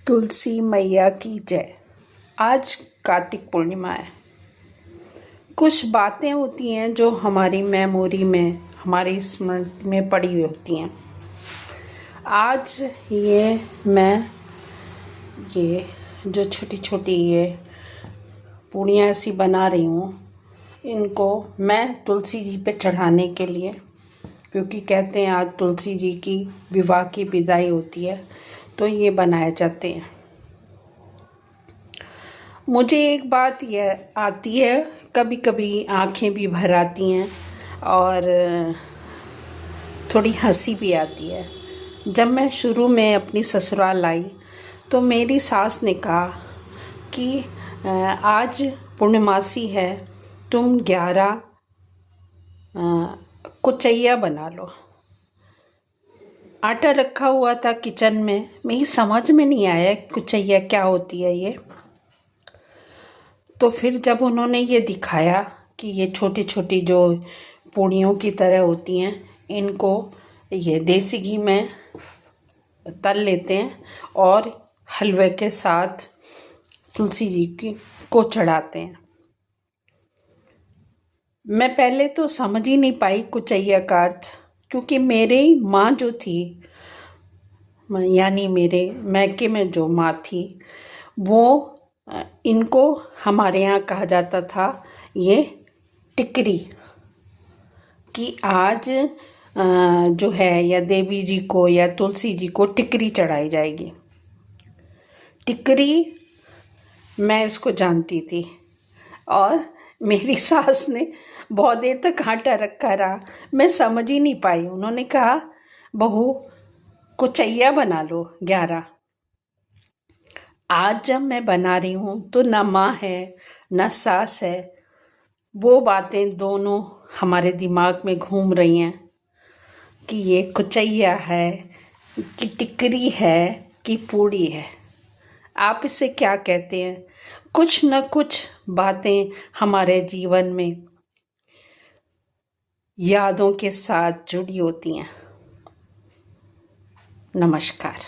तुलसी मैया की जय। आज कार्तिक पूर्णिमा है। कुछ बातें होती हैं जो हमारी मेमोरी में, हमारी स्मृति में पड़ी हुई होती हैं। आज मैं ये जो छोटी छोटी ये पूड़ियाँ ऐसी बना रही हूँ, इनको मैं तुलसी जी पे चढ़ाने के लिए, क्योंकि कहते हैं आज तुलसी जी की विवाह की विदाई होती है, तो ये बनाए जाते हैं। मुझे एक बात यह आती है, कभी कभी आँखें भी भर आती हैं और थोड़ी हंसी भी आती है। जब मैं शुरू में अपनी ससुराल आई तो मेरी सास ने कहा कि आज पूर्णमासी है, तुम 11 कुचैया बना लो। आटा रखा हुआ था किचन में, मेरी समझ में नहीं आया कुचैया क्या होती है ये। तो फिर जब उन्होंने ये दिखाया कि ये छोटी छोटी जो पूड़ियों की तरह होती हैं, इनको ये देसी घी में तल लेते हैं और हलवे के साथ तुलसी जी को चढ़ाते हैं। मैं पहले तो समझ ही नहीं पाई कुचैया का अर्थ, क्योंकि मेरी माँ जो थी, यानी मेरे मैके में जो माँ थी, वो इनको हमारे यहाँ कहा जाता था ये टिकरी, कि आज जो है या देवी जी को या तुलसी जी को टिकरी चढ़ाई जाएगी। टिकरी मैं इसको जानती थी और मेरी सास ने बहुत देर तक आटा रखा रहा, मैं समझ ही नहीं पाई। उन्होंने कहा बहू कुचैया बना लो 11। आज जब मैं बना रही हूँ तो न माँ है न सास है, वो बातें दोनों हमारे दिमाग में घूम रही हैं कि ये कुचैया है कि टिकरी है कि पूड़ी है। आप इसे क्या कहते हैं? कुछ न कुछ बातें हमारे जीवन में यादों के साथ जुड़ी होती हैं। नमस्कार।